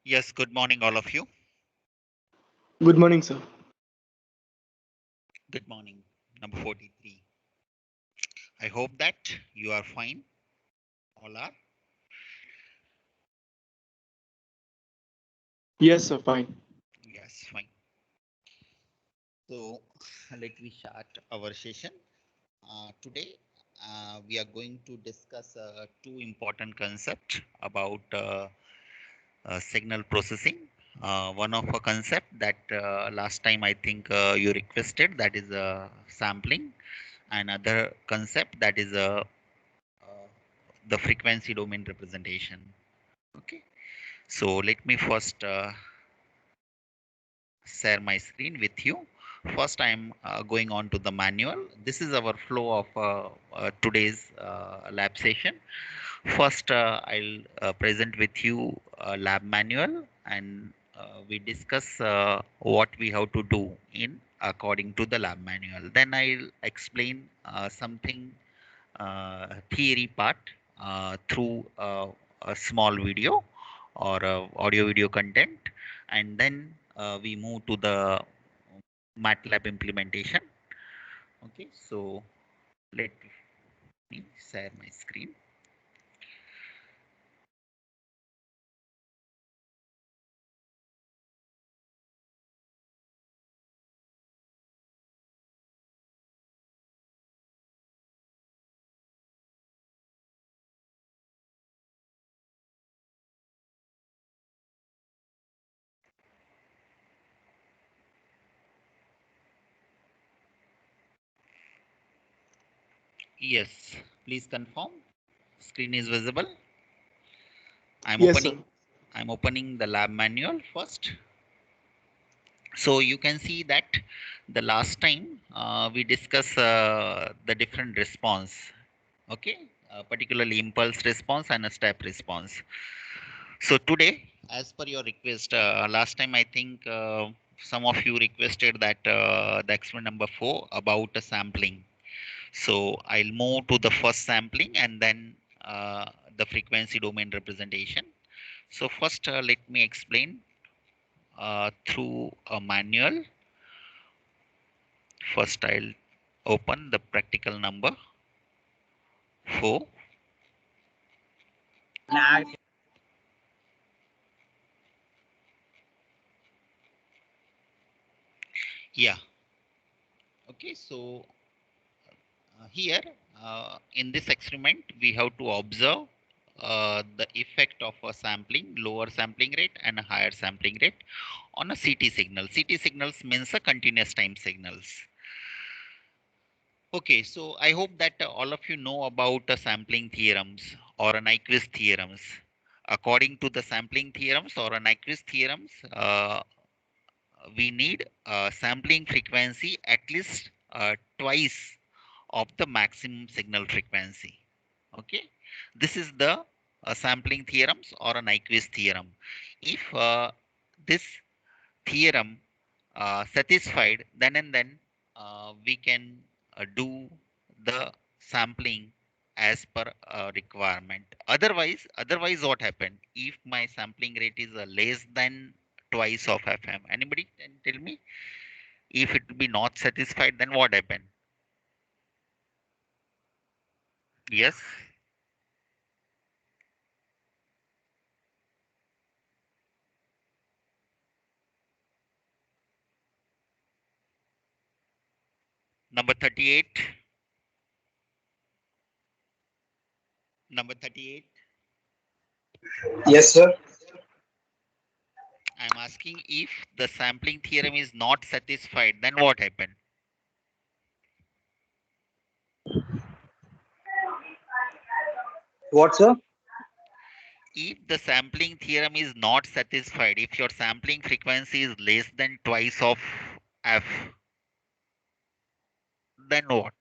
Yes, good morning, all of you. Good morning, sir. Good morning, number 43. I hope that you are fine. All are? Yes, sir, fine. Yes, fine. So, let me start our session. Today, we are going to discuss two important concepts about signal processing. One of a concept that last time I think you requested, that is sampling. Another concept that is the frequency domain representation. Okay. So let me first share my screen with you. First, I'm going on to the manual. This is our flow of today's lab session. First, I'll present with you a lab manual, and we discuss what we have to do in according to the lab manual. Then I'll explain something theory part through a small video or audio video content, and then we move to the MATLAB implementation. Okay, so let me share my screen. Yes, please confirm. Screen is visible. I'm Yes, opening. sir. I'm opening the lab manual first. So you can see that the last time we discussed the different response. Okay, particularly impulse response and a step response. So today, as per your request, last time I think some of you requested that the experiment number 4 about a sampling. So I'll move to the first sampling and then the frequency domain representation. So first, let me explain through a manual. First, I'll open the practical number 4. Yeah. Okay. So here in this experiment, we have to observe the effect of a sampling, lower sampling rate and a higher sampling rate on a CT signal. CT signals means a continuous time signals. Okay, so I hope that all of you know about sampling theorems or Nyquist theorems. According to the sampling theorems or Nyquist theorems, we need sampling frequency at least twice of the maximum signal frequency. Okay, this is the sampling theorems or a Nyquist theorem. If this theorem satisfied, then and then we can do the sampling as per requirement. Otherwise, what happened? If my sampling rate is less than twice of FM, anybody can tell me? If it will be not satisfied, then what happened? Yes. Number 38. Number 38. Yes, sir. I'm asking if the sampling theorem is not satisfied, then what happened? What, sir? If the sampling theorem is not satisfied, if your sampling frequency is less than twice of f, then what?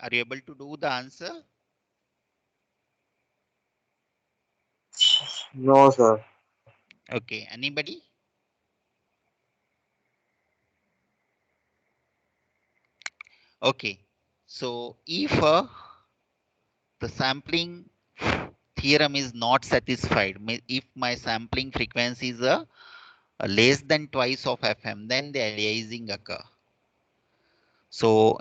Are you able to do the answer? No, sir. Okay, anybody? Okay, so if the sampling theorem is not satisfied, if my sampling frequency is less than twice of FM, then the aliasing occur. So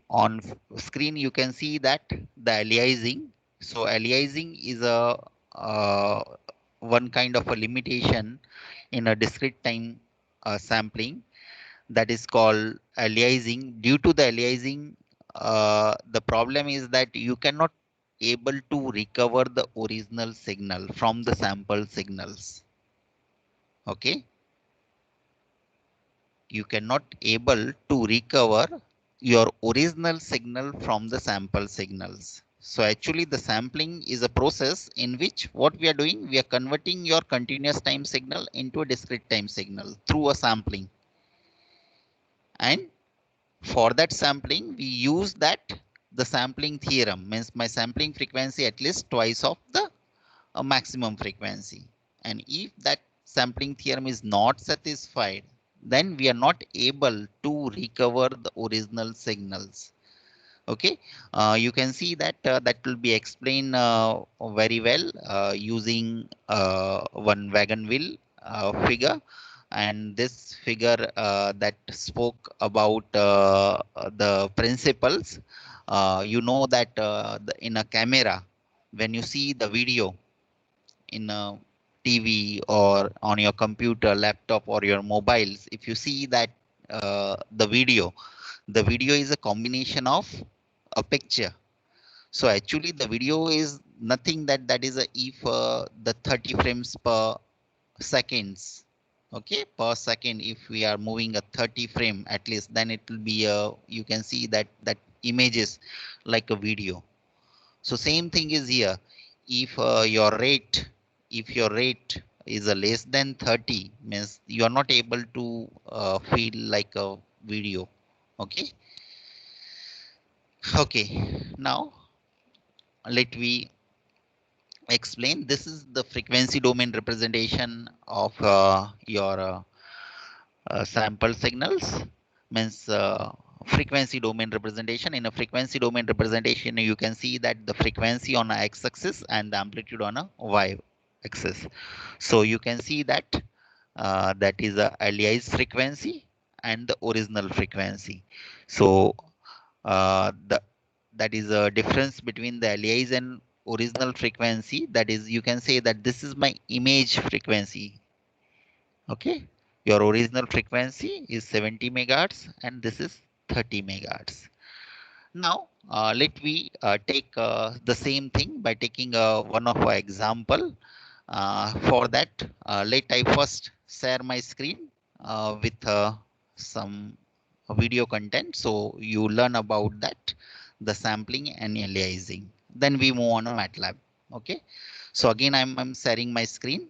on screen you can see that the aliasing. So aliasing is a one kind of a limitation in a discrete time sampling, that is called aliasing. Due to the aliasing, the problem is that you cannot able to recover the original signal from the sample signals. Okay, you cannot able to recover your original signal from the sample signals. So actually the sampling is a process in which what we are doing, we are converting your continuous time signal into a discrete time signal through a sampling. And for that sampling, we use that the sampling theorem, means my sampling frequency at least twice of the maximum frequency. And if that sampling theorem is not satisfied, then we are not able to recover the original signals. Okay, you can see that that will be explained very well using one wagon wheel figure, and this figure that spoke about the principles. You know that in a camera, when you see the video in a TV or on your computer, laptop, or your mobiles, if you see that the video is a combination of a picture. So actually the video is nothing that is a if the 30 frames per seconds, okay, per second, if we are moving a 30 frame at least, then it will be a, you can see that images like a video. So same thing is here. If your rate is a less than 30, means you are not able to feel like a video. Okay. Okay. Now let me explain. This is the frequency domain representation of your sample signals. Means frequency domain representation. In a frequency domain representation, you can see that the frequency on a x-axis and the amplitude on a y-axis. So you can see that that is a aliased frequency and the original frequency. So the that is a difference between the aliased and original frequency. That is, you can say that this is my image frequency. Okay, your original frequency is 70 megahertz and this is 30 megahertz. Now let me take the same thing by taking one of our example. For that, let I first share my screen with some video content, so you learn about that, the sampling and aliasing. Then we move on to MATLAB. Okay, so again I'm sharing my screen.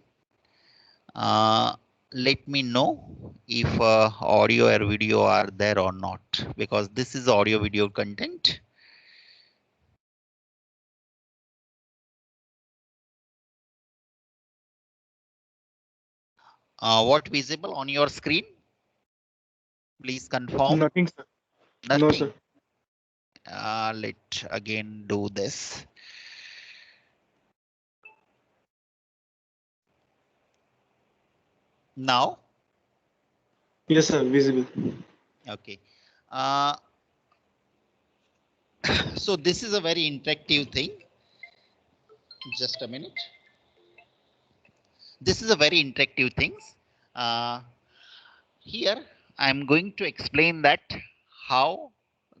Let me know if audio or video are there or not, because this is audio video content. What visible on your screen? Please confirm. Nothing, sir. Nothing. No, sir. Let again do this. Now. Yes, sir. Visible. Okay. So this is a very interactive thing. Just a minute. This is a very interactive thing. Here I'm going to explain that how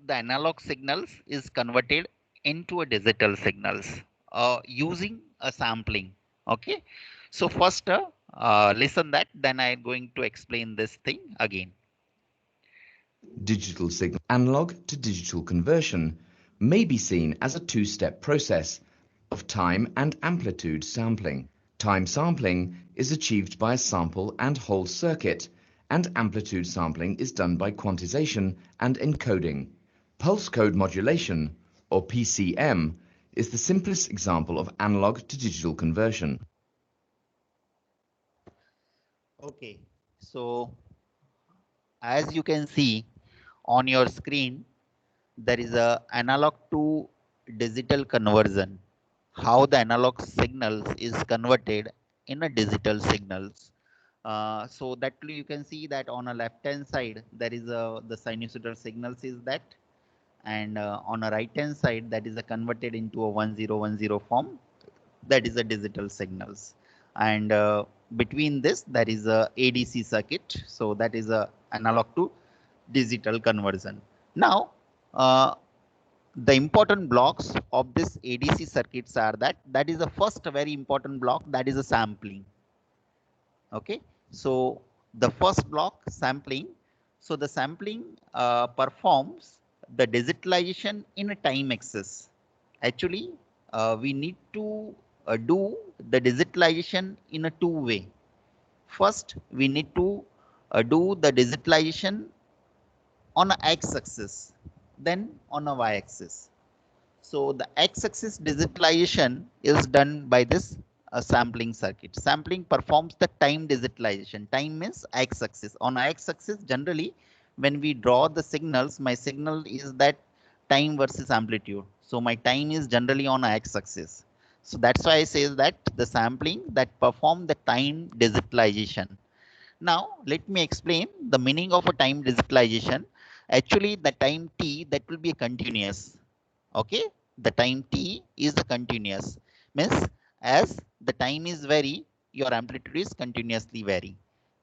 the analog signals is converted into a digital signals using a sampling. Okay. So first listen that, then I'm going to explain this thing again. Digital signal analog to digital conversion may be seen as a two-step process of time and amplitude sampling. Time sampling is achieved by a sample and hold circuit, and amplitude sampling is done by quantization and encoding. Pulse code modulation or PCM, is the simplest example of analog to digital conversion. Okay, so as you can see on your screen, there is a analog to digital conversion. How the analog signals is converted in a digital signals. So that you can see that on a left hand side there is the sinusoidal signals is that, and on a right hand side that is a converted into a 1010 form, that is a digital signals, and between this there is a ADC circuit, so that is a analog to digital conversion. Now the important blocks of this ADC circuits are that is the first very important block, that is a sampling. Okay, so the first block sampling. So the sampling performs the digitalization in a time axis. Actually, we need to do the digitalization in a two way. First, we need to do the digitalization on a x-axis, then on a y-axis. So the x-axis digitalization is done by this sampling circuit. Sampling performs the time digitalization. Time means x-axis. On x-axis, generally, when we draw the signals, my signal is that time versus amplitude. So my time is generally on x-axis. So that's why I say that the sampling that perform the time digitalization. Now, let me explain the meaning of a time digitalization. Actually, the time t that will be continuous. Okay, the time t is the continuous, means as the time is vary, your amplitude is continuously vary.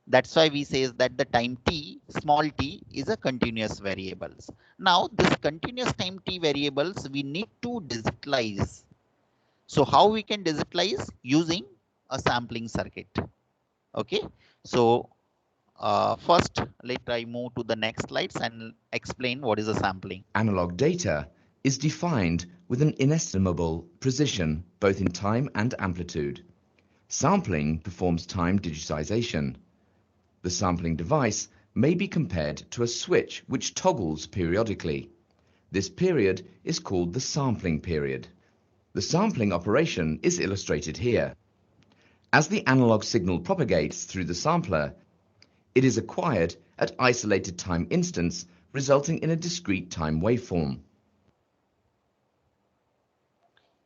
That's why we say that the time t, small t, is a continuous variables. Now this continuous time t variables we need to digitalize. So how we can digitalize? Using a sampling circuit. Okay, so first let I move to the next slides and explain what is a sampling. Analog data is defined with an inestimable precision both in time and amplitude. Sampling performs time digitization. The sampling device may be compared to a switch which toggles periodically. This period is called the sampling period. The sampling operation is illustrated here. As the analog signal propagates through the sampler, it is acquired at isolated time instants, resulting in a discrete time waveform.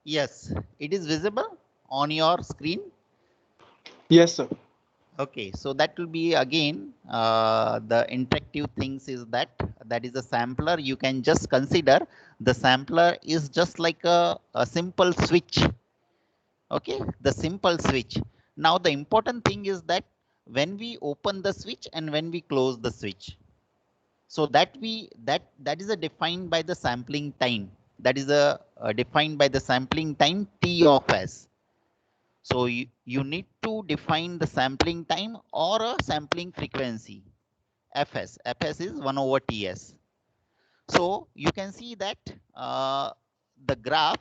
Yes, it is visible on your screen. Yes, sir. Okay, so that will be again the interactive things is that is a sampler. You can just consider the sampler is just like a simple switch. Okay, the simple switch. Now the important thing is that when we open the switch and when we close the switch, so that is a defined by the sampling time. That is a defined by the sampling time T of S. So you need to define the sampling time or a sampling frequency, Fs. Fs is 1 over Ts. So you can see that the graph,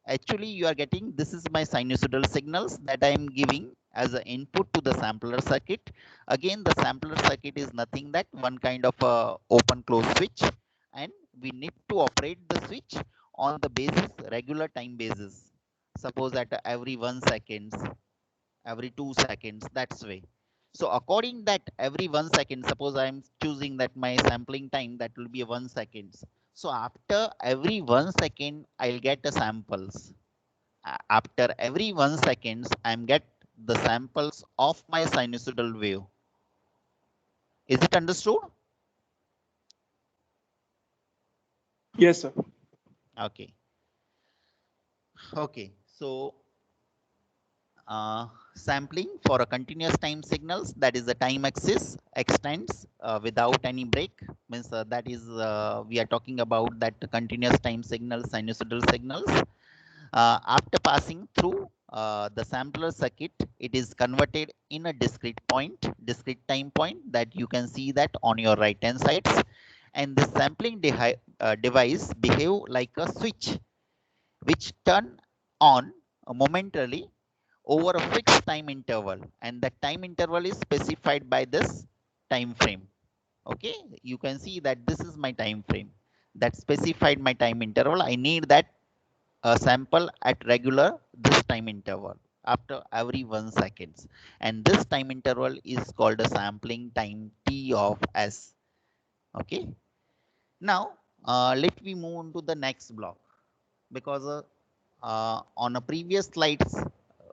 actually you are getting, this is my sinusoidal signals that I am giving as an input to the sampler circuit. Again, the sampler circuit is nothing that one kind of a open close switch, and we need to operate the switch on the basis, regular time basis. Suppose at every 1 seconds, every 2 seconds, that's way. So according that every 1 second, suppose I am choosing that my sampling time that will be 1 seconds. So after every 1 second, I'll get the samples. After every 1 seconds, I'm get the samples of my sinusoidal wave. Is it understood? Yes, sir. Okay. Okay. So sampling for a continuous time signals, that is the time axis extends without any break, means that is we are talking about that continuous time signals, sinusoidal signals. After passing through the sampler circuit, it is converted in a discrete discrete time point that you can see that on your right hand sides, and the sampling device behave like a switch which turn on momentarily over a fixed time interval, and the time interval is specified by this time frame. Okay, you can see that this is my time frame. that specified my time interval. I need that sample at regular this time interval after every 1 seconds, and this time interval is called a sampling time T of S. Okay. Now let me move on to the next block, because on a previous slides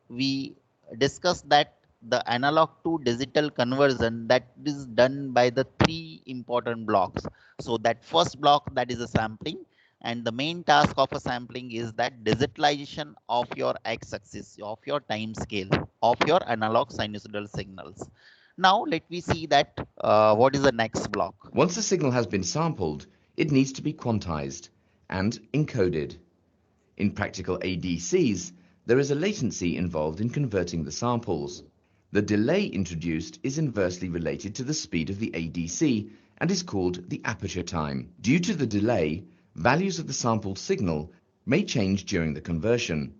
we discussed that the analog to digital conversion that is done by the 3 important blocks. So that first block, that is a sampling, and the main task of a sampling is that digitalization of your x-axis, of your time scale, of your analog sinusoidal signals. Now let me see that what is the next block. Once a signal has been sampled, it needs to be quantized and encoded. In practical ADCs, there is a latency involved in converting the samples. The delay introduced is inversely related to the speed of the ADC and is called the aperture time. Due to the delay, values of the sampled signal may change during the conversion.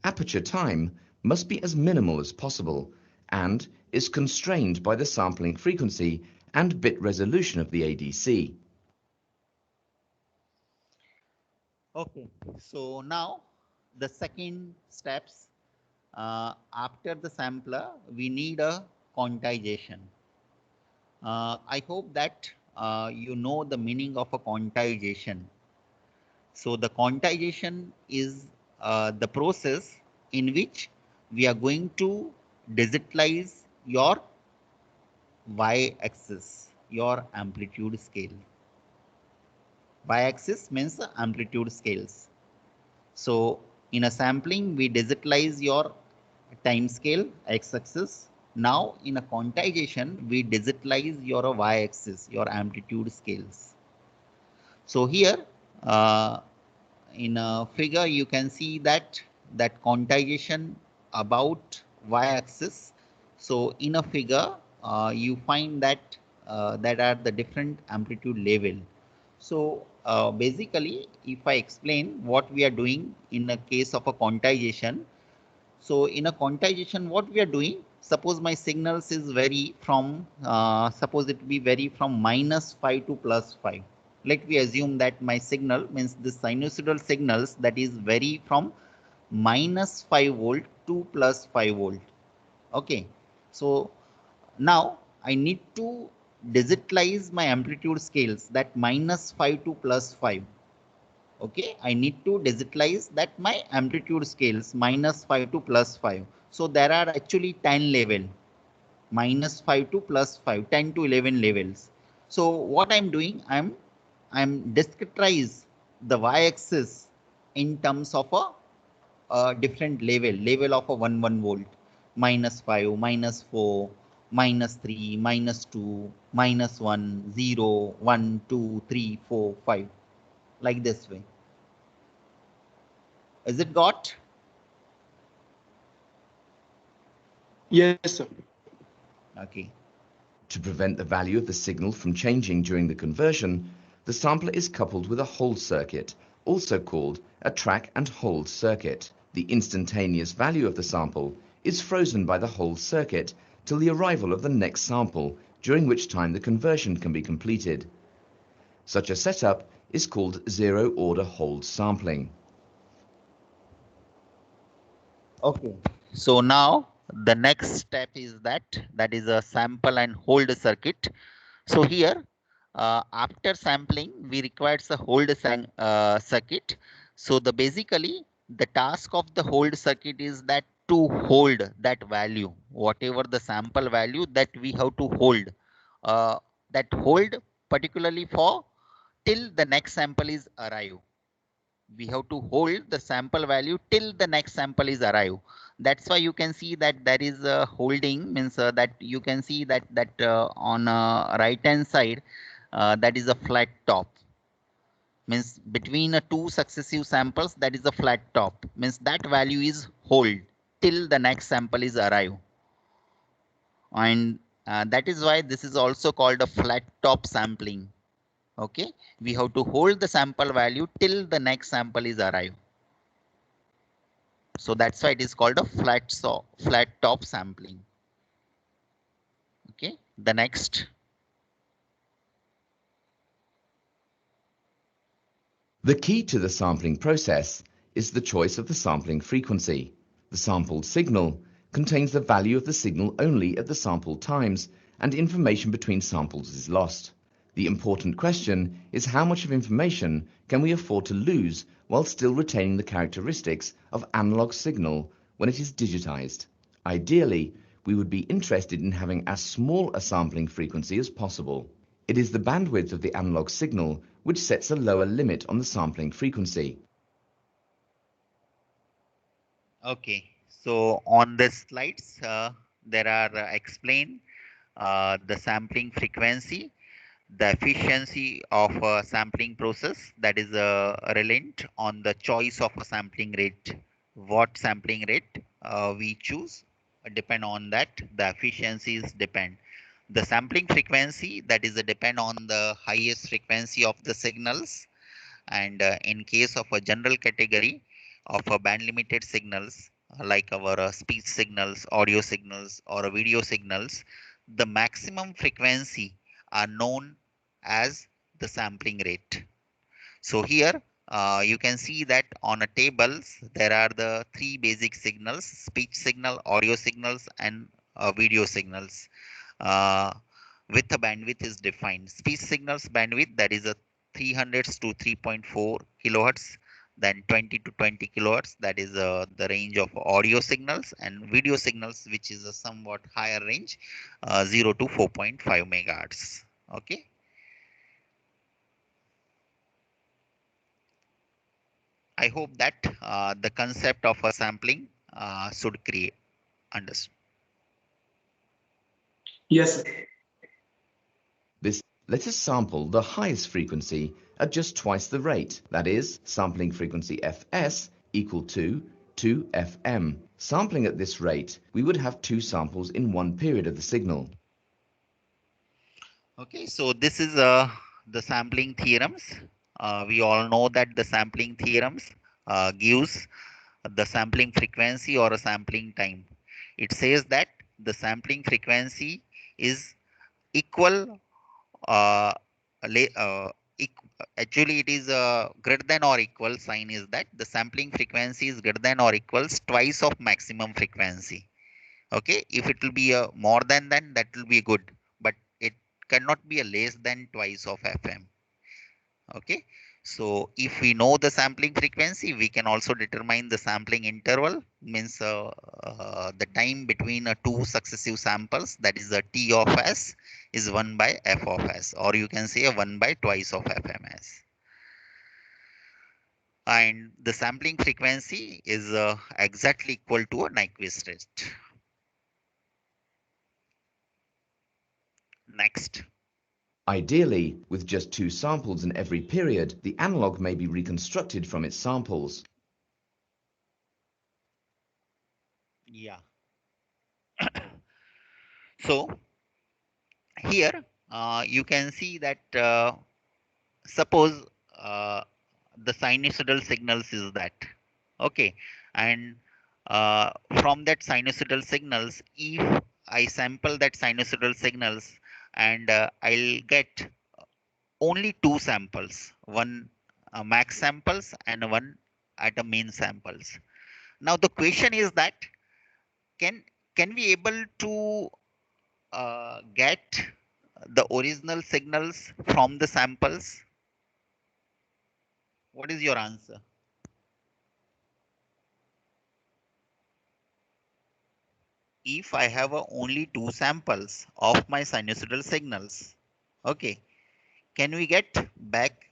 Aperture time must be as minimal as possible and is constrained by the sampling frequency and bit resolution of the ADC. Okay, so now the second steps, after the sampler, we need a quantization. I hope that you know the meaning of a quantization. So the quantization is the process in which we are going to digitalize your y-axis, your amplitude scale. Y-axis means amplitude scales. So in a sampling, we digitalize your time scale x-axis. Now in a quantization, we digitalize your y-axis, your amplitude scales. So here in a figure, you can see that quantization about y-axis. So in a figure, you find that that are the different amplitude level. So basically, if I explain what we are doing in a case of a quantization, so in a quantization, what we are doing, suppose my signals is vary from, suppose it be vary from -5 to +5. Let me assume that my signal means the sinusoidal signals that is vary from -5 volt to +5 volt. Okay. So now I need to digitalize my amplitude scales, that -5 to +5. Okay, I need to digitalize that my amplitude scales -5 to +5. So there are actually 10 level, -5 to +5, 10 to 11 levels. So what I'm doing, I'm discretize the y-axis in terms of a different level of a 1 volt, -5, -4, -3, -2, -1, 0, 1, 2, 3, 4, 5, like this way. Is it got? Yes, sir. Okay. To prevent the value of the signal from changing during the conversion, the sampler is coupled with a hold circuit, also called a track and hold circuit. The instantaneous value of the sample is frozen by the hold circuit till the arrival of the next sample, during which time the conversion can be completed. Such a setup is called zero-order hold sampling. Okay. So now the next step is that is a sample and hold circuit. So here, after sampling, we require a hold circuit. So the basically the task of the hold circuit is that to hold that value, whatever the sample value that we have to hold, that hold particularly for till the next sample is arrive. We have to hold the sample value till the next sample is arrive. That's why you can see that there is a holding, means that you can see that on right hand side, that is a flat top, means between two successive samples, that is a flat top, means that value is hold till the next sample is arrive. And that is why this is also called a flat top sampling. Okay, we have to hold the sample value till the next sample is arrive. So that's why it is called a flat top sampling. Okay, the next. The key to the sampling process is the choice of the sampling frequency. The sampled signal contains the value of the signal only at the sampled times, and information between samples is lost. The important question is how much of information can we afford to lose while still retaining the characteristics of analog signal when it is digitized. Ideally, we would be interested in having as small a sampling frequency as possible. It is the bandwidth of the analog signal which sets a lower limit on the sampling frequency. Okay, so on the slides, there are explained the sampling frequency, the efficiency of a sampling process, that is reliant on the choice of a sampling rate. What sampling rate we choose depend on that. The efficiencies depend. The sampling frequency, that is depend on the highest frequency of the signals, and in case of a general category of a band limited signals like our speech signals, audio signals, or video signals, the maximum frequency are known as the sampling rate. So here you can see that on a tables there are the three basic signals: speech signal, audio signals, and video signals. Uh, with a bandwidth is defined. Speech signals bandwidth, that is a 300 to 3.4 kilohertz, then 20 to 20 kilohertz, that is the range of audio signals, and video signals, which is a somewhat higher range, 0 to 4.5 megahertz. Okay. I hope that the concept of a sampling should create understood. Yes, sir. Let us sample the highest frequency at just twice the rate, that is, sampling frequency Fs equal to 2 Fm. Sampling at this rate, we would have two samples in one period of the signal. Okay, so this is the sampling theorems. We all know that the sampling theorems gives the sampling frequency or a sampling time. It says that the sampling frequency is equal uh, actually it is greater than or equal sign is that the sampling frequency is greater than or equals twice of maximum frequency. Okay, if it will be more than that will be good, but it cannot be a less than twice of fm. Okay, so if we know the sampling frequency, we can also determine the sampling interval, means the time between two successive samples, that is the t of s is 1 by f of s, or you can say 1 by twice of fms. And the sampling frequency is exactly equal to a Nyquist rate. Next. Ideally, with just two samples in every period, the analog may be reconstructed from its samples. Yeah. So here you can see that suppose the sinusoidal signals is that, okay, and from that sinusoidal signals, if I sample that sinusoidal signals, and I'll get only two samples, one max samples and one at a mean samples. Now the question is that can we able to get the original signals from the samples? What is your answer? If I have only two samples of my sinusoidal signals, okay, can we get back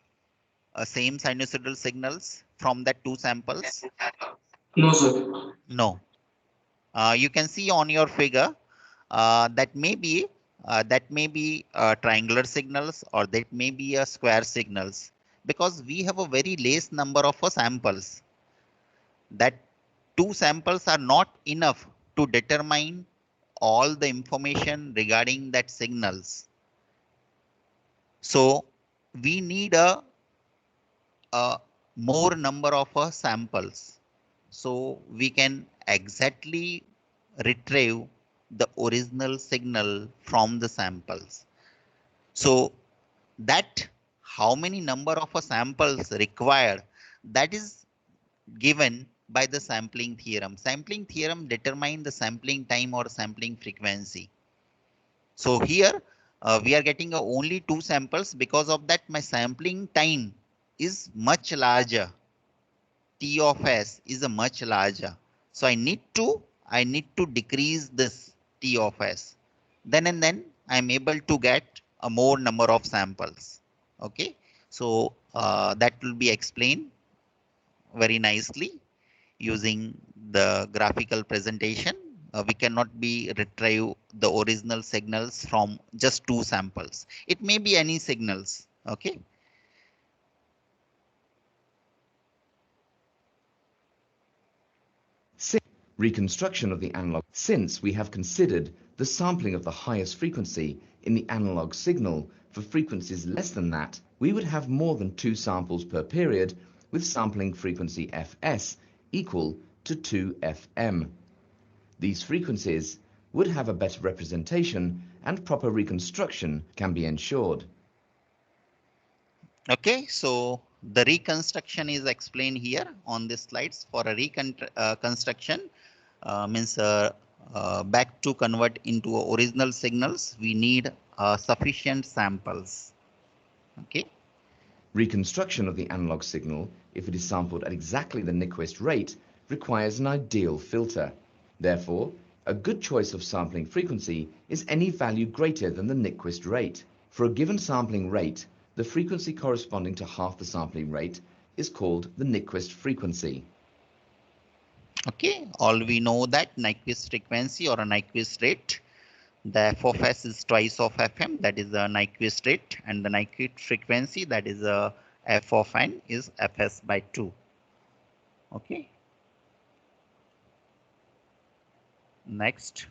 same sinusoidal signals from that two samples? No, sir. No. You can see on your figure that may be triangular signals, or that may be a square signals, because we have a very less number of samples. That two samples are not enough to determine all the information regarding that signals. So we need a more number of samples, so we can exactly retrieve the original signal from the samples. So that how many number of samples required, that is given by the sampling theorem. Sampling theorem determine the sampling time or sampling frequency. So here we are getting only 2 samples. Because of that, my sampling time is much larger. T of S is a much larger. So I need to decrease this T of S. Then and then I am able to get a more number of samples. Okay. So that will be explained very nicely using the graphical presentation. We cannot be retrieve the original signals from just 2 samples. It may be any signals. Okay. Reconstruction of the analog. Since we have considered the sampling of the highest frequency in the analog signal for frequencies less than that, we would have more than 2 samples per period with sampling frequency Fs equal to 2 Fm. These frequencies would have a better representation and proper reconstruction can be ensured. Okay, so the reconstruction is explained here on this slides. For a reconstruction means back to convert into original signals, we need sufficient samples. Okay. Reconstruction of the analog signal, if it is sampled at exactly the Nyquist rate, requires an ideal filter. Therefore, a good choice of sampling frequency is any value greater than the Nyquist rate. For a given sampling rate, the frequency corresponding to half the sampling rate is called the Nyquist frequency. Okay, all we know that Nyquist frequency or a Nyquist rate, the f of s is twice of fm, that is the Nyquist rate, and the Nyquist frequency, that is f of n, is fs by 2. Okay. Next.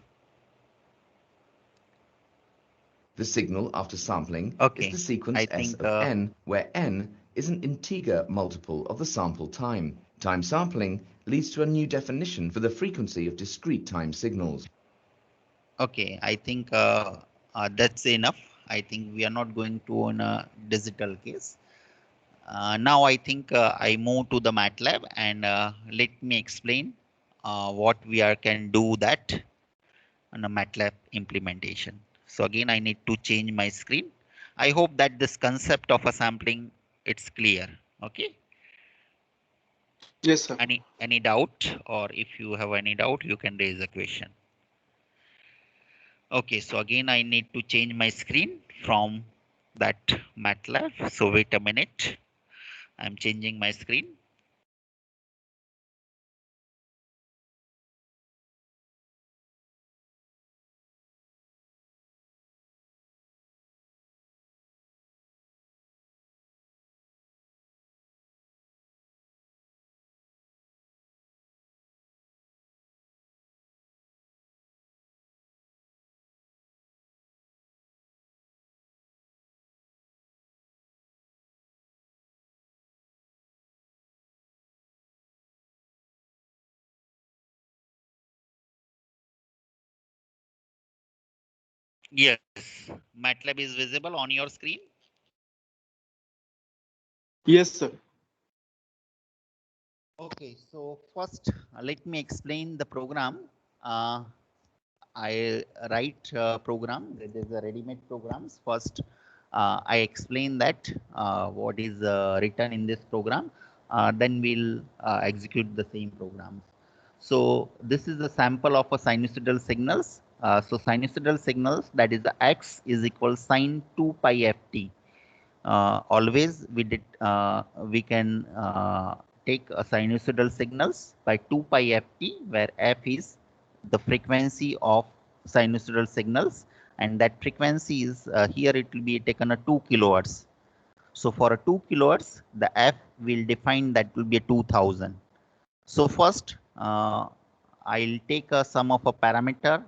The signal after sampling Okay, is the sequence I S think, of n, where n is an integer multiple of the sample time. Time sampling leads to a new definition for the frequency of discrete time signals. Okay, I think that's enough. I think we are not going to in a digital case. Now I think I move to the MATLAB and let me explain what we are can do that on a MATLAB implementation. So again, I need to change my screen. I hope that this concept of a sampling, it's clear. Okay. Yes, sir. Any doubt, or if you have any doubt, you can raise a question. Okay, so again, I need to change my screen from that MATLAB. So wait a minute. I'm changing my screen. Yes, MATLAB is visible on your screen. Yes, sir. Okay, so first let me explain the program. I write program. There is a ready-made programs. First, I explain that what is written in this program. Then we'll execute the same program. So this is a sample of a sinusoidal signals. So sinusoidal signals, that is the x is equal sine 2 pi ft. Always we can take a sinusoidal signals by 2 pi ft, where f is the frequency of sinusoidal signals, and that frequency is here it will be taken a 2 kilohertz. So for a 2 kilohertz, the f will define that will be a 2000. So first I'll take a sum of a parameter.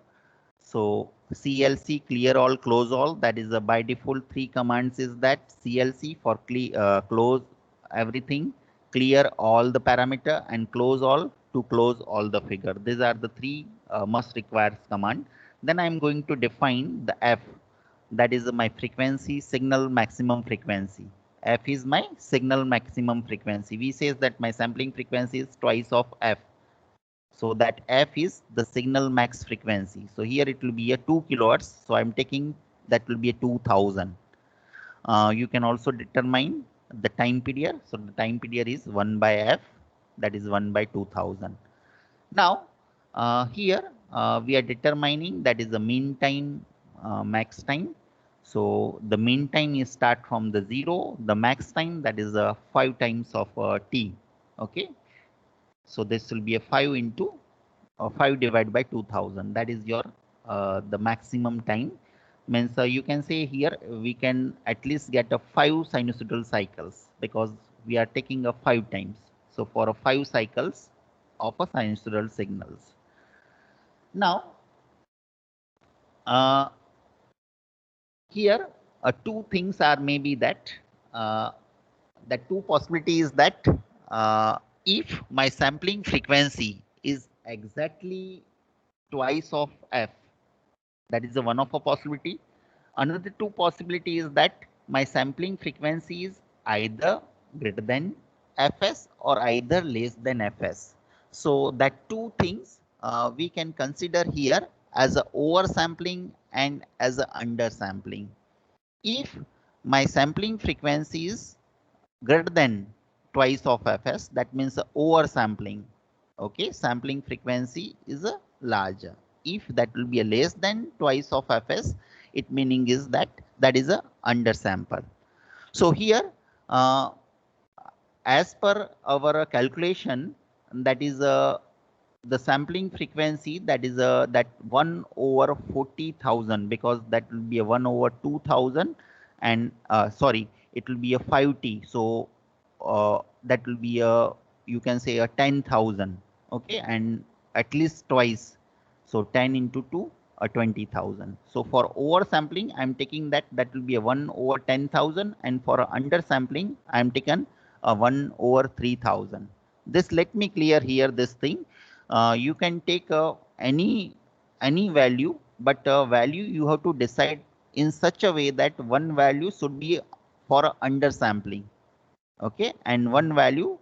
So CLC clear all, close all, that is by default 3 commands is that CLC for close everything, clear all the parameter, and close all to close all the figure. These are the 3 must requires command. Then I'm going to define the F, that is my frequency, signal maximum frequency. F is my signal maximum frequency. We says that my sampling frequency is twice of F. So that F is the signal max frequency. So here it will be a 2 kilohertz. So I'm taking that will be a 2000. You can also determine the time period. So the time period is 1 by F, that is 1 by 2000. Now here we are determining that is the mean time, max time. So the mean time is start from the 0, the max time that is 5 times of t. Okay, so this will be a 5 into 5 divided by 2000. That is your the maximum time. Means you can say here we can at least get a 5 sinusoidal cycles because we are taking a 5 times. So for a 5 cycles of a sinusoidal signals. Now here two things are maybe that the two possibilities that if my sampling frequency is exactly twice of f, that is the one of a possibility. Another two possibility is that my sampling frequency is either greater than fs or either less than fs. So that two things we can consider here as a oversampling and as a undersampling. If my sampling frequency is greater than twice of fs, that means oversampling. Okay, sampling frequency is a larger. If that will be a less than twice of fs, it meaning is that that is a undersample. So here as per our calculation, that is the sampling frequency, that is that 1 over 40,000, because that will be a 1 over 2000 and sorry, it will be a 5t. So that will be a, you can say a 10,000. Okay, and at least twice. So 10 into 2 20,000. So for oversampling, I'm taking that will be a 1 over 10,000, and for undersampling, I'm taken a 1 over 3,000. This, let me clear here this thing. You can take any value, but value you have to decide in such a way that one value should be for undersampling. Okay, and one value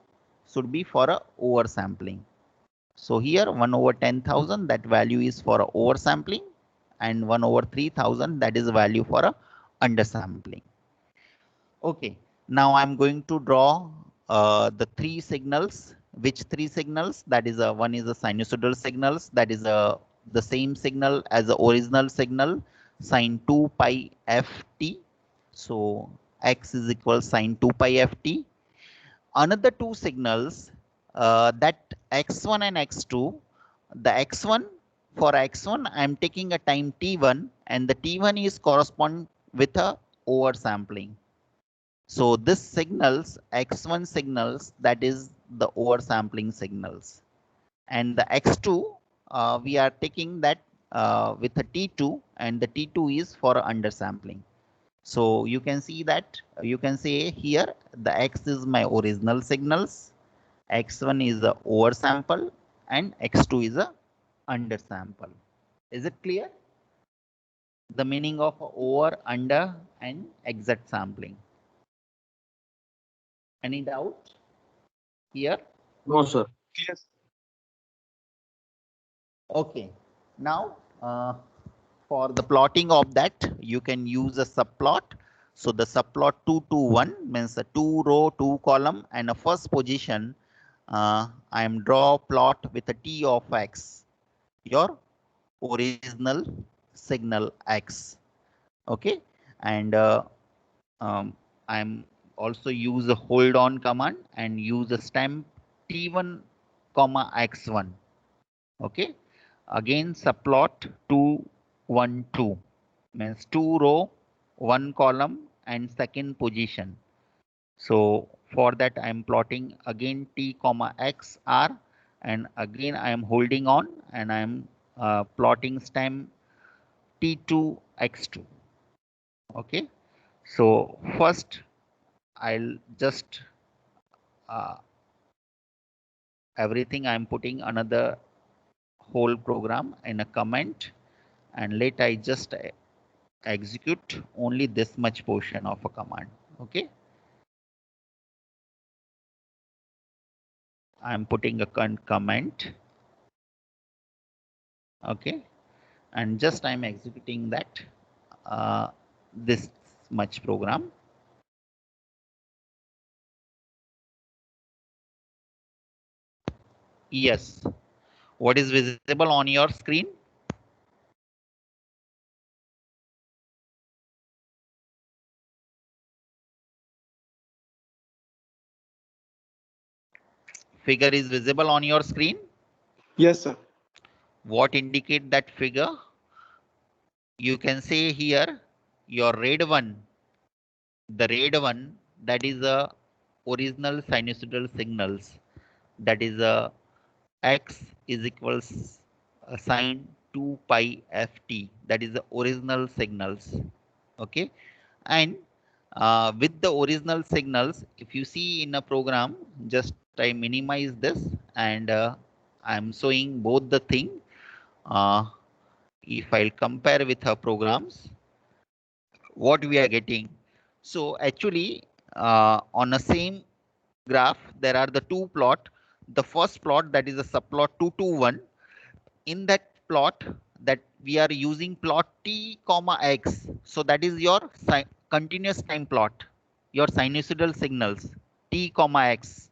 should be for a oversampling. So here 1 over 10,000, that value is for a oversampling, and 1 over 3,000, that is a value for a undersampling. Okay, now I'm going to draw the three signals. Which three signals? That is one is the sinusoidal signals, that is the same signal as the original signal, sine 2 pi ft. So x is equal sine 2 pi ft. Another two signals, that x1 and x2. The x1, for x1 I'm taking a time t1, and the t1 is correspond with a oversampling. So this signals, x1 signals, that is the oversampling signals, and the x2 we are taking that with a t2, and the t2 is for undersampling. So you can see that, you can say here the x is my original signals, x1 is the oversample, and x2 is a undersample. Is it clear? The meaning of over, under, and exact sampling. Any doubt here? No, sir. Yes. Okay. Now for the plotting of that, you can use a subplot. So the subplot 2 to 1 means a 2 row, 2 column, and a first position. I am draw plot with a t of x, your original signal x. Okay, and I'm also use a hold on command and use a stamp t1 comma x1. Okay, again subplot 2 1 2 means 2 row, 1 column, and second position. So for that I'm plotting again t comma x r, and again I am holding on, and I'm plotting stem t2 x2. Okay, so first I'll just everything I'm putting another whole program in a comment, and later I just execute only this much portion of a command. Okay, I'm putting a comment. Okay, and just I'm executing that this much program. Yes. What is visible on your screen? Figure is visible on your screen. Yes, sir. What indicate that figure? You can say here your red one, the red one, that is the original sinusoidal signals. That is a x is equals sine 2 pi ft. That is the original signals. Okay, and with the original signals, if you see in a program, just I minimize this and I'm showing both the thing. If I'll compare with her programs, what we are getting. So actually, on the same graph, there are the two plot. The first plot, that is a subplot 221. In that plot, that we are using plot t comma x. So that is your continuous time plot, your sinusoidal signals t comma x.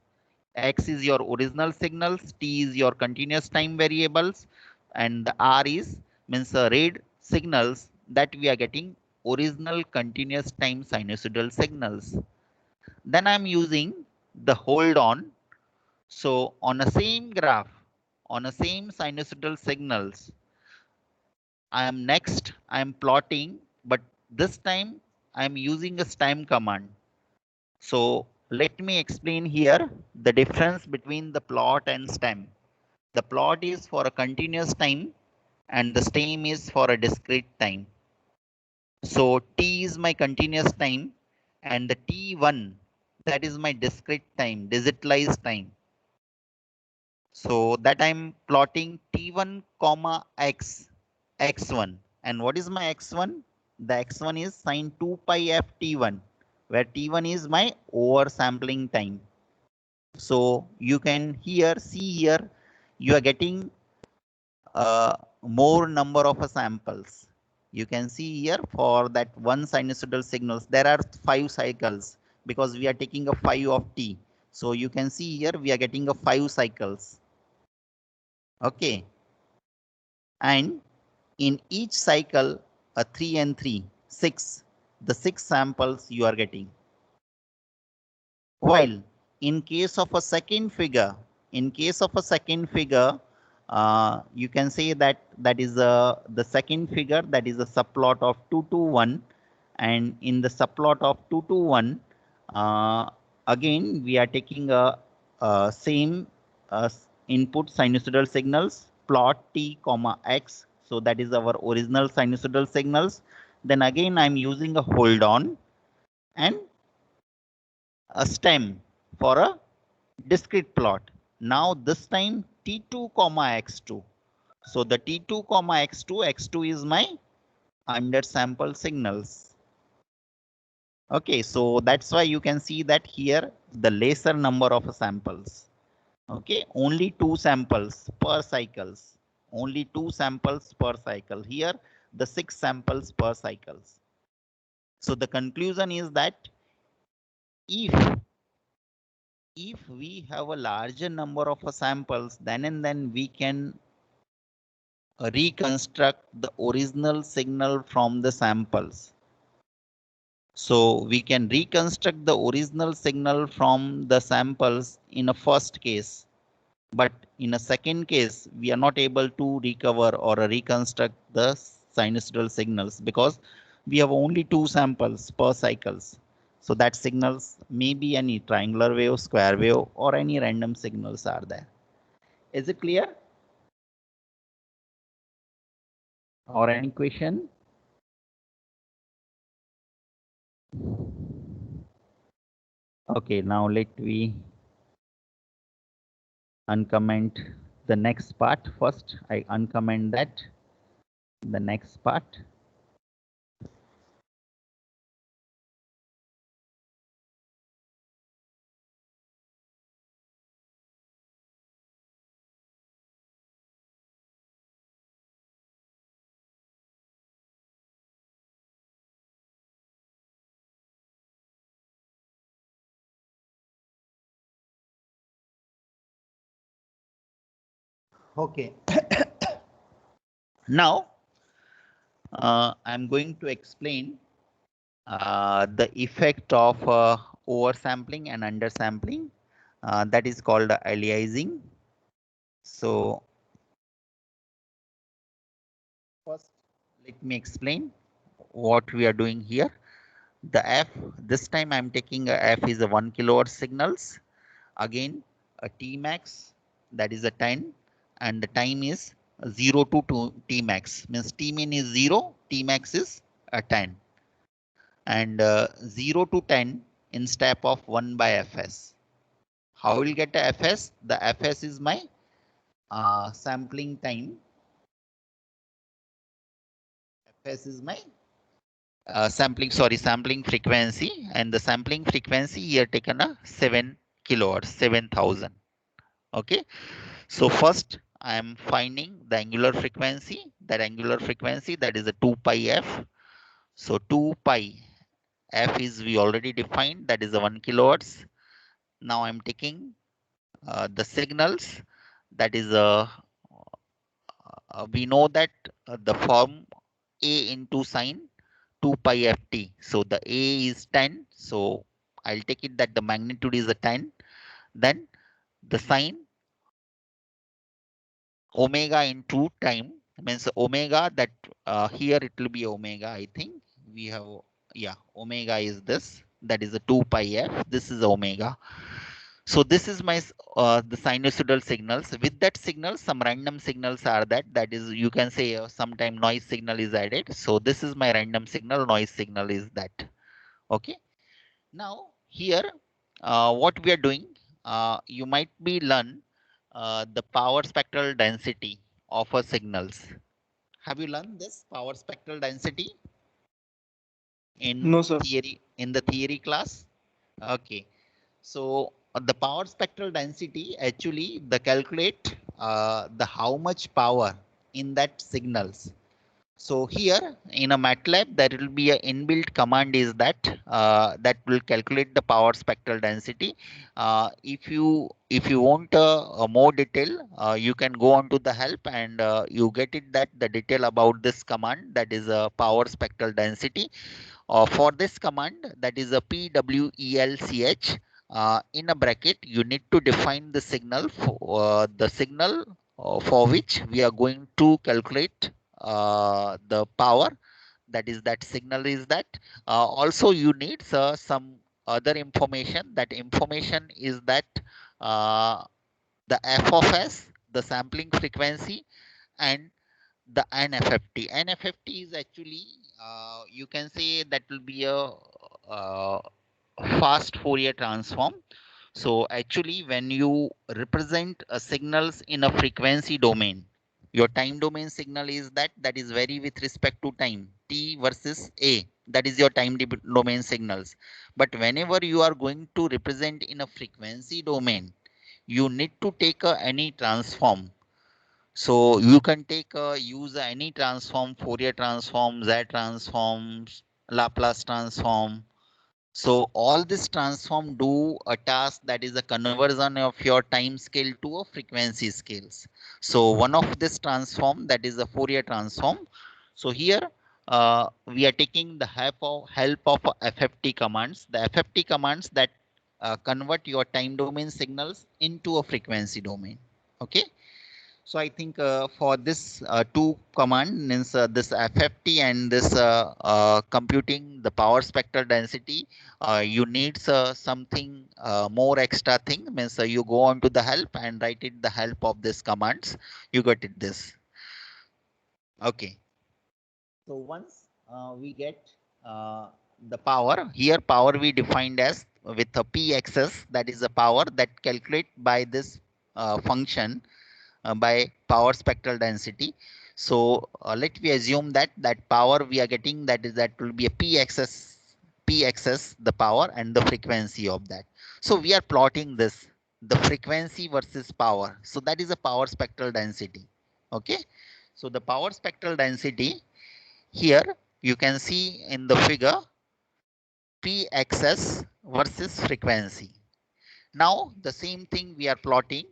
X is your original signals, t is your continuous time variables, and the r is means the red signals that we are getting original continuous time sinusoidal signals. Then I'm using the hold on. So on a same graph, on a same sinusoidal signals, I am plotting, but this time I am using a stem command. So let me explain here the difference between the plot and stem. The plot is for a continuous time and the stem is for a discrete time. So t is my continuous time and the t1, that is my discrete time, digitalized time. So that I'm plotting t1 comma x, x1. And what is my x1? The x1 is sine 2 pi f t1, where t1 is my oversampling time. So you can here see here, you are getting more number of samples. You can see here for that one sinusoidal signals, there are 5 cycles because we are taking a 5 of t. So you can see here we are getting a 5 cycles. Okay. And in each cycle, a 3 and 3, 6, the 6 samples you are getting. While in case of a second figure, you can say that that is the second figure, that is a subplot of 221, and in the subplot of 221, again we are taking a same input sinusoidal signals, plot t comma x. So that is our original sinusoidal signals. Then again I'm using a hold on and a stem for a discrete plot. Now this time T2 comma X2. So the T2 comma X2 is my undersample signals. Okay, so that's why you can see that here the lesser number of samples. Okay, only 2 samples per cycles. Only 2 samples per cycle. Here the 6 samples per cycles. So the conclusion is that if we have a larger number of samples, then and then we can reconstruct the original signal from the samples. So we can reconstruct the original signal from the samples in a first case, but in a second case, we are not able to recover or reconstruct the sinusoidal signals because we have only 2 samples per cycles. So that signals may be any triangular wave, square wave, or any random signals are there. Is it clear? Or any question? Okay, now let me uncomment the next part first. I uncomment that, the next part. Okay. Now, I'm going to explain the effect of oversampling and undersampling. That is called aliasing. So, first, let me explain what we are doing here. The F, this time I'm taking a F is a 1 kilowatt signals. Again, a T max, that is a 10, and the time is 0 to T max. Means T min is 0, T max is a 10. And 0 to 10 in step of 1 by Fs. How will get a Fs? The Fs is my sampling time. Fs is my sampling frequency, and the sampling frequency here taken a 7 kilowatts, 7,000. Okay. So first I am finding the angular frequency. That angular frequency, that is a 2 pi f. So 2 pi f is we already defined, that is a 1 kilowatts. Now I'm taking the signals, that is we know that the form a into sine 2 pi ft. So the a is 10. So I'll take it that the magnitude is a 10. Then the sine omega into time means omega, that here it will be omega. I think we have, yeah, omega is this, that is a 2 pi f. This is omega. So this is my the sinusoidal signals. With that signal, some random signals are that is, you can say sometime noise signal is added. So this is my random signal, noise signal is that. Okay. Now here, what we are doing, you might be learn the power spectral density of a signals. Have you learned this power spectral density in No, sir. theory, in the theory class? Okay. So the power spectral density, actually the calculate the how much power in that signals. So here in a MATLAB, there will be an inbuilt command is that that will calculate the power spectral density. If you want a more detail, you can go on to the help and you get it that the detail about this command, that is a power spectral density. For this command, that is a PWELCH. In a bracket, you need to define the signal for which we are going to calculate the power, that is that signal is that. Also you need some other information. That information is that the f of s, the sampling frequency, and the NFFT. NFFT is actually, you can say that will be a fast Fourier transform. So actually, when you represent signals in a frequency domain, your time domain signal is that is vary with respect to time, t versus a. That is your time domain signals. But whenever you are going to represent in a frequency domain, you need to take any transform. So you can take use any transform, Fourier transform, Z transforms, Laplace transform. So all this transform do a task, that is a conversion of your time scale to a frequency scales. So one of this transform, that is a Fourier transform. So here we are taking the help of FFT commands. The FFT commands that convert your time domain signals into a frequency domain. Okay. So I think for this two command, means this FFT and this computing the power spectral density, you need something more extra thing. Means you go on to the help and write it the help of this commands. You got it this. Okay. So once we get the power, here power we defined as with a pxs, that is the power that calculate by this function by power spectral density. So let me assume that power we are getting, that will be a pxs the power and the frequency of that. So we are plotting this, the frequency versus power. So that is a power spectral density. Okay. So the power spectral density here you can see in the figure pxs versus frequency. Now the same thing we are plotting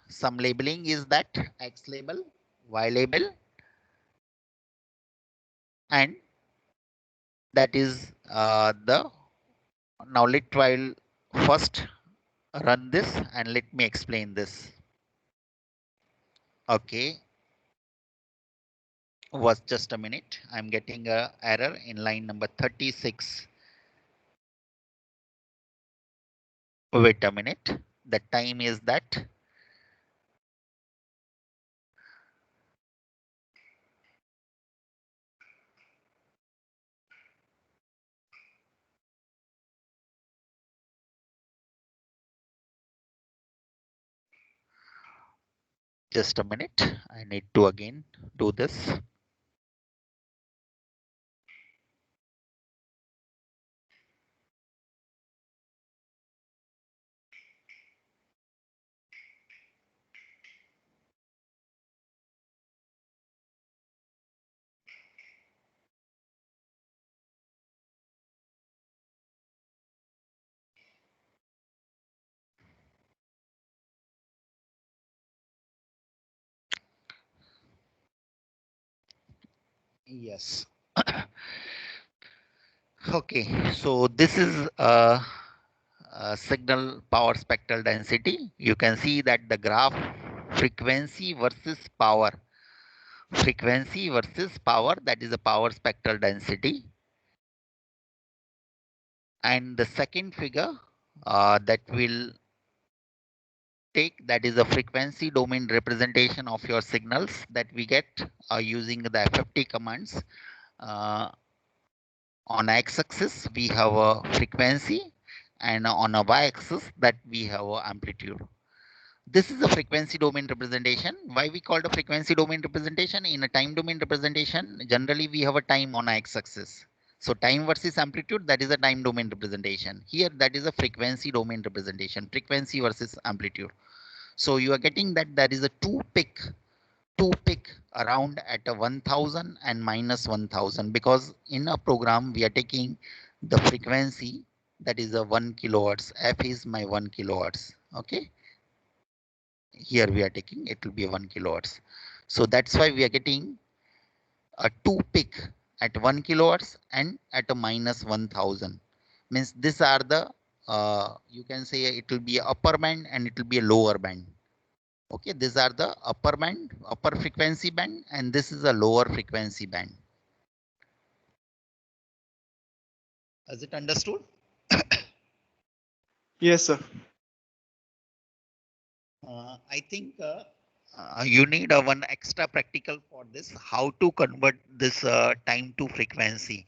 Some labeling is that X label, Y label, and that is the. Now let while first run this and let me explain this. Okay, was just a minute. I'm getting a error in line number 36. Wait a minute. The time is that. Just a minute. I need to again do this. Yes. Okay. So this is signal power spectral density. You can see that the graph frequency versus power. Frequency versus power, that is a power spectral density. And the second figure that will take, that is a frequency domain representation of your signals that we get using the FFT commands. On x-axis we have a frequency, and on a y-axis that we have a amplitude. This is a frequency domain representation. Why we call the frequency domain representation? In a time domain representation, generally we have a time on x-axis. So time versus amplitude, that is a time domain representation. Here that is a frequency domain representation, frequency versus amplitude. So you are getting that there is a two peak around at a 1000 and minus 1000, because in a program we are taking the frequency that is a 1 kilohertz. F is my 1 kilohertz. Okay. Here we are taking, it will be 1 kilohertz. So that's why we are getting a two peak at 1 kilohertz and at a minus 1000. Means these are the, you can say it will be upper band and it will be a lower band. Okay, these are the upper band, upper frequency band, and this is a lower frequency band. Is it understood? Yes, sir. I think you need one extra practical for this, how to convert this time to frequency.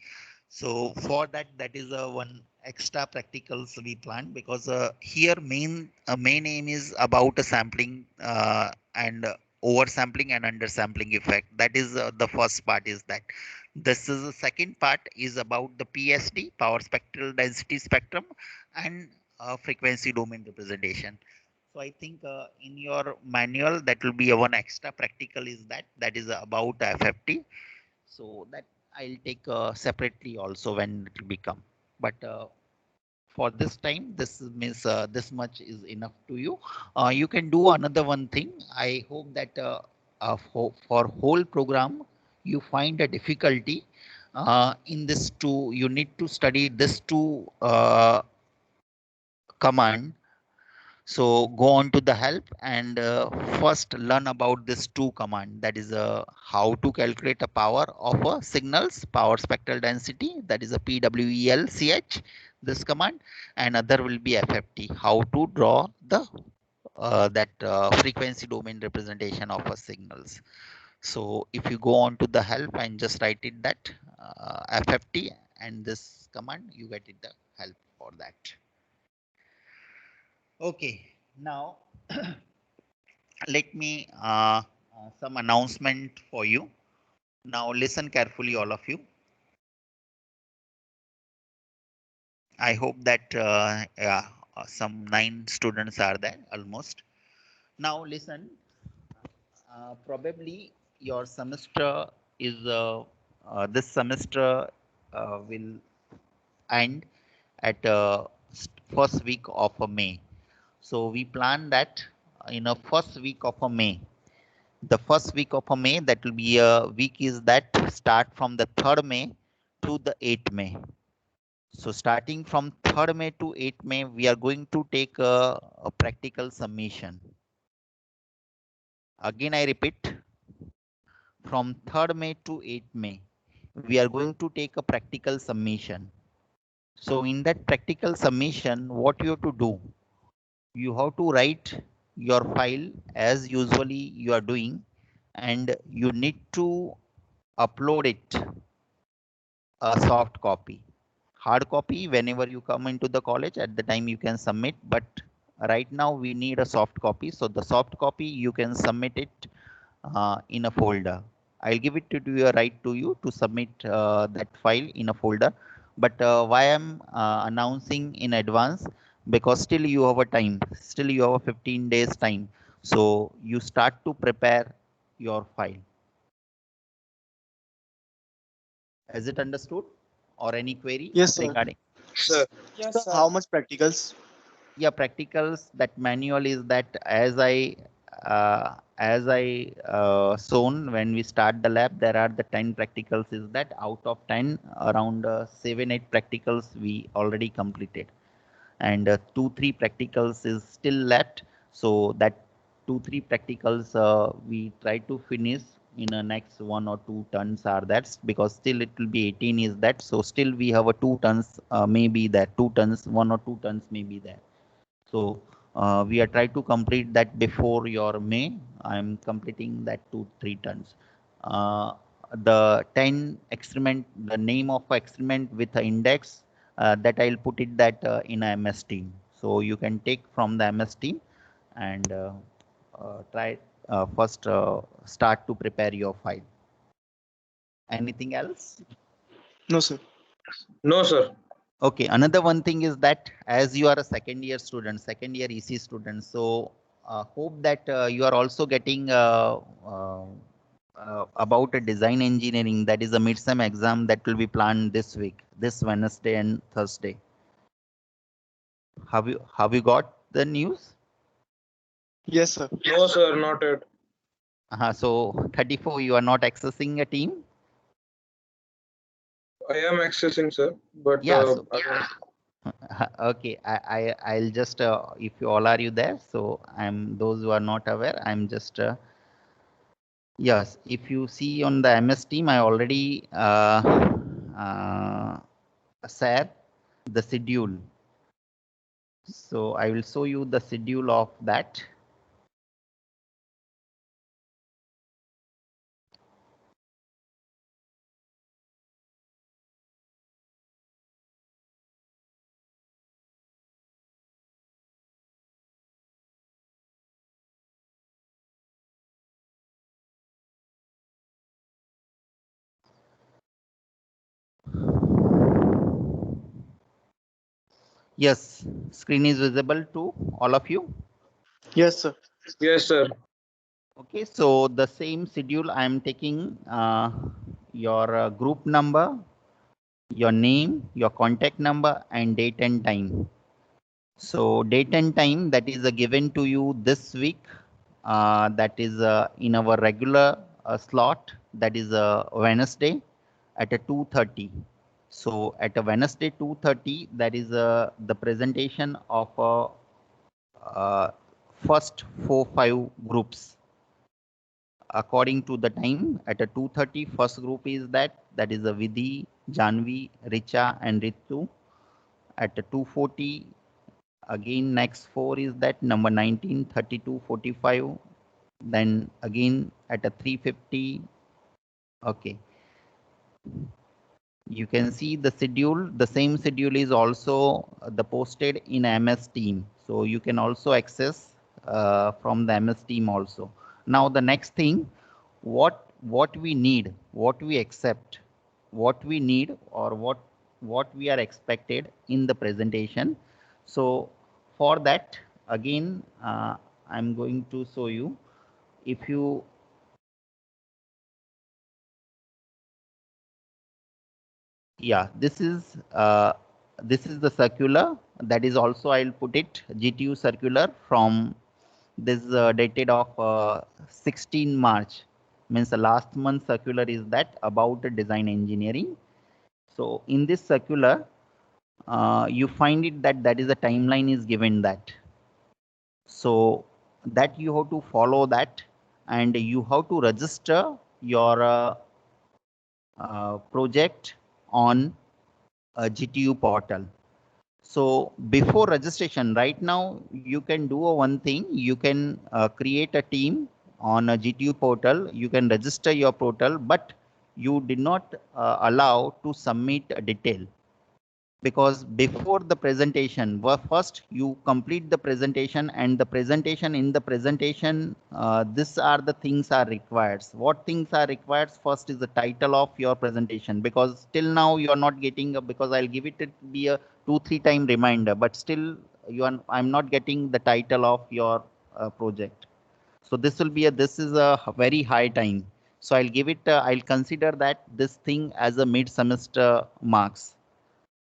So for that, that is one extra practicals we plan, because here main aim is about a sampling and oversampling and undersampling effect. That is the first part is that. This is the second part is about the PSD, power spectral density spectrum, and frequency domain representation. So I think in your manual that will be a one extra practical is that is about FFT. So that I'll take separately also when it will become. But for this time, this means this much is enough to you. You can do another one thing. I hope that for whole program you find a difficulty in this two. You need to study this two command. So go on to the help and first learn about this two command, that is how to calculate a power of a signals, power spectral density, that is a PWELCH, this command, and other will be FFT, how to draw the that frequency domain representation of a signals. So if you go on to the help and just write it that FFT and this command, you get it the help for that. Okay, now let me some announcement for you. Now listen carefully, all of you. I hope that yeah, some 9 students are there almost. Now listen, probably your semester is this semester will end at first week of May. So we plan that in a first week of a May. The first week of a May, that will be a week is that start from the 3rd May to the 8th May. So starting from 3rd May to 8th May, we are going to take a practical submission. Again, I repeat, from 3rd May to 8th May, we are going to take a practical submission. So in that practical submission, what you have to do? You have to write your file as usually you are doing, and you need to upload it a soft copy. Hard copy, whenever you come into the college, at the time you can submit, but right now we need a soft copy. So the soft copy you can submit it in a folder. I'll give it to you right to you to submit that file in a folder. But why I'm announcing in advance, because still you have a time, still you have a 15 days time. So you start to prepare your file. Is it understood or any query? Yes, sir. Regarding? Sir. Yes, sir. How much practicals? Yeah, practicals, that manual is that as I shown when we start the lab, there are the 10 practicals is that out of 10 around 7-8 practicals we already completed, and 2-3 practicals is still left. So that 2-3 practicals we try to finish in a next 1 or 2 turns are that, because still it will be 18 is that, so still we have a 2 turns maybe that 2 turns 1 or 2 turns may be there. So we are trying to complete that before your May. I'm completing that 2-3 tons. The 10 experiment, the name of experiment with the index, that I'll put it that in a MS Team. So you can take from the MS Team and try first start to prepare your file. Anything else? No, sir. No, sir. Okay, another one thing is that as you are a second year student, second year EC student, so hope that you are also getting about a design engineering, that is a midsem exam that will be planned this week, this Wednesday and Thursday. Have you got the news? Yes, sir. No, sir, not yet. So 34, you are not accessing a team? I am accessing, sir, but Yeah, so, okay, I'll just if you all are you there, so I'm those who are not aware, I'm just yes, if you see on the MS Team, I already shared the schedule. So I will show you the schedule of that. Yes, screen is visible to all of you. Yes, sir. yes, sir. Okay, so the same schedule I am taking your group number, your name, your contact number, and date and time. So date and time that is given to you this week. That is in our regular slot. That is Wednesday at a 2:30. So at a Wednesday 2:30, that is the presentation of first 4-5 groups. According to the time at a 2:30, first group is that is a Vidhi, Janvi, Richa, and Ritu. At a 2:40, again next 4 is that number 19, 32, 45. Then again at a 3:50. Okay. You can see the schedule. The same schedule is also the posted in MS Team. So you can also access from the MS Team also. Now the next thing, what we need, what we accept, what we need, or what we are expected in the presentation. So for that, again, I'm going to show you. If you this is the circular, that is also I'll put it GTU circular from This is dated of 16 March. Means the last month circular is that about the design engineering. So in this circular, you find it that that is a timeline is given that. So that you have to follow that, and you have to register your project on a GTU portal. So before registration, right now you can do one thing. You can create a team on a GTU portal. You can register your portal, but you did not allow to submit a detail, because before the presentation, first you complete the presentation, and the presentation in the presentation, these are the things are required. What things are required? First is the title of your presentation, because till now you are not getting because I'll give it to be a 2-3 time reminder, but still I'm not getting the title of your project. So this will be this is a very high time. So I'll give it, I'll consider that this thing as a mid semester marks,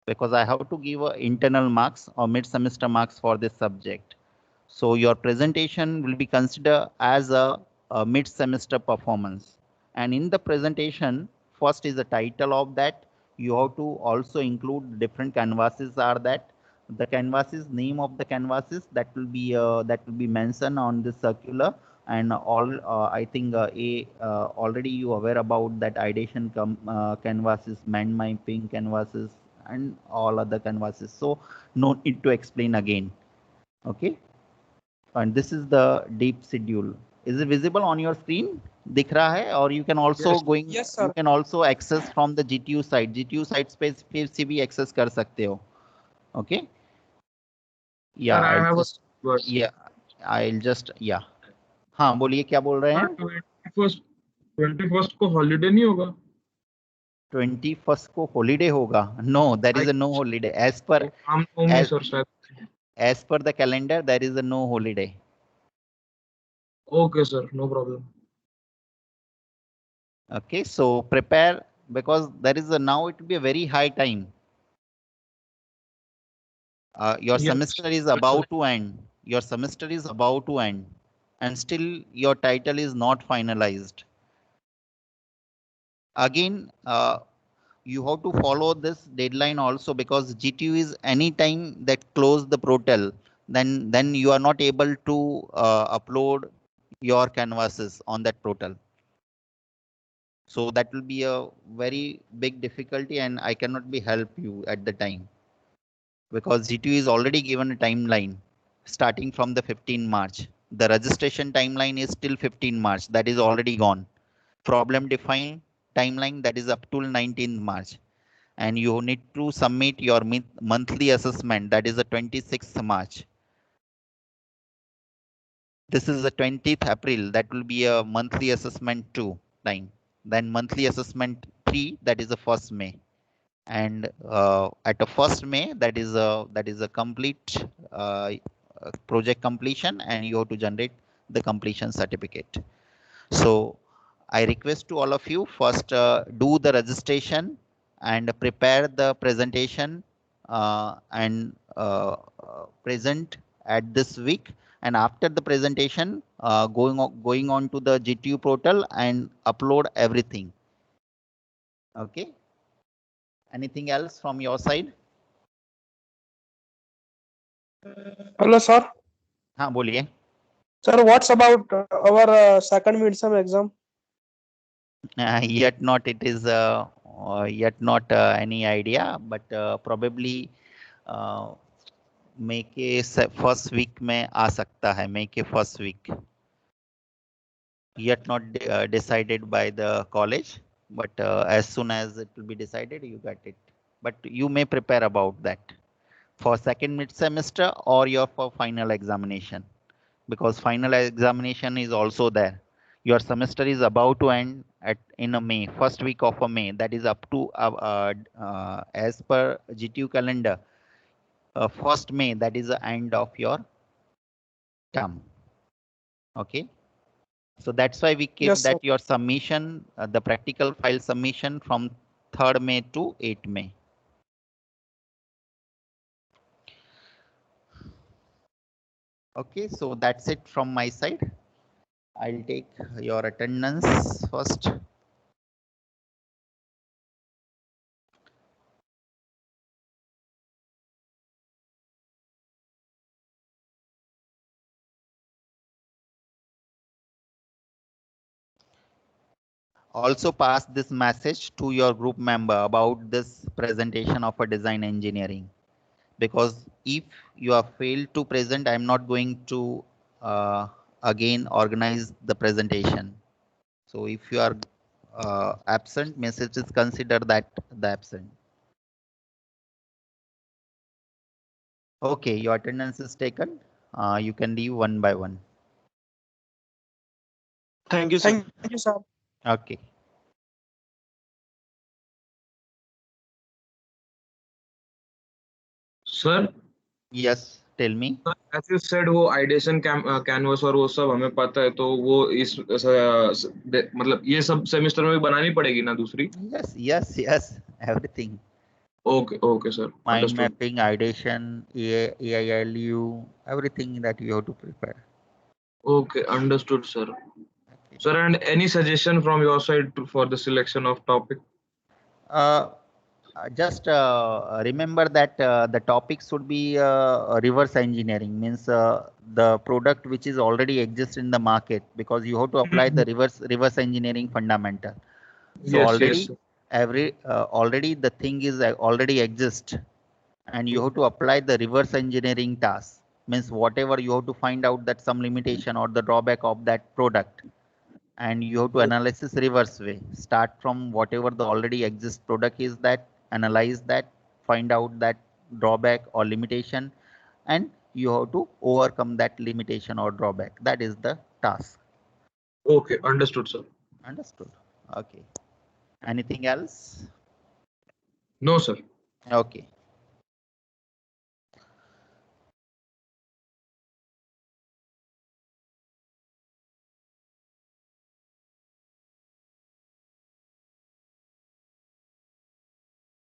because I have to give internal marks or mid-semester marks for this subject. So your presentation will be considered as a mid-semester performance. And in the presentation, first is the title of that. You have to also include different canvases are that. The canvases, name of the canvases that will be mentioned on this circular. And all I think already you aware about that ideation canvases, mind mapping canvases, and all other canvases. So no need to explain again. Okay. And this is the deep schedule. Is it visible on your screen? दिख रहा है? Or you can also Yes. you can also access from the GTU site. GTU site space से भी access कर सकते हो. Okay. Yeah. Sir, I have I'll just yeah. हाँ बोलिए क्या बोल रहे हैं? 21st को हॉलीडे नहीं होगा? 21st को holiday होगा? No, there is a no holiday. As per the calendar, there is a no holiday. Okay, sir. No problem. Okay, so prepare, because there is now it will be a very high time. Your semester is about to end. Your semester is about to end, and still your title is not finalized. Again, you have to follow this deadline also, because GTU is any time that close the portal, then you are not able to upload your canvases on that portal. So that will be a very big difficulty, and I cannot be help you at the time, because GTU is already given a timeline starting from the 15 March. The registration timeline is till 15 March. That is already gone. Problem defined timeline that is up till 19th March. And you need to submit your monthly assessment, that is the 26th March. This is the 20th April. That will be a monthly assessment 2 time. Then monthly assessment 3, that is the 1st May. And at the 1st May, that is a complete project completion, and you have to generate the completion certificate. So I request to all of you, first do the registration and prepare the presentation and present at this week. And after the presentation, going on to the GTU portal and upload everything. Okay. Anything else from your side? Hello, sir. हाँ बोलिए. Sir, what's about our second midterm exam? Yet not. It is yet not any idea, but probably May के first week में आ सकता है. May के first week. Yet not decided by the college, but as soon as it will be decided, you get it. But you may prepare about that for second mid semester or your for final examination, because final examination is also there. Your semester is about to end in a May, first week of a May. That is up to as per GTU calendar, 1st May. That is the end of your term. Okay. So that's why we keep that your submission, the practical file submission from 3rd May to 8th May. Okay, so that's it from my side. I'll take your attendance first. Also pass this message to your group member about this presentation of a design engineering, because if you are failed to present, I'm not going to again organize the presentation. So if you are absent, message is consider that the absent. Okay, your attendance is taken. You can leave one by one. Thank you, sir. Thank you, sir. Okay. Sir Yes, tell me. as you said वो ideation canvas और वो सब हमें पता है तो वो मतलब ये सब सेमेस्टर में भी बनानी पड़ेगी ना दूसरी. Yes, yes, yes, everything. Okay sir, Mind understood. mapping, ideation, AILU, everything that you have to prepare. Okay, understood sir. Okay. Sir, and any suggestion from your side for the selection of topic? Just remember that the topic should be reverse engineering, means the product which is already exists in the market, because you have to apply the reverse engineering fundamental. So Yes, already yes. already the thing is already exist, and you have to apply the reverse engineering task, means whatever you have to find out that some limitation or the drawback of that product, and you have to analysis reverse way, start from whatever the already exist product is, that analyze that, find out that drawback or limitation, and you have to overcome that limitation or drawback. That is the task. Okay, understood sir. Understood? Okay. Anything else? No sir. Okay.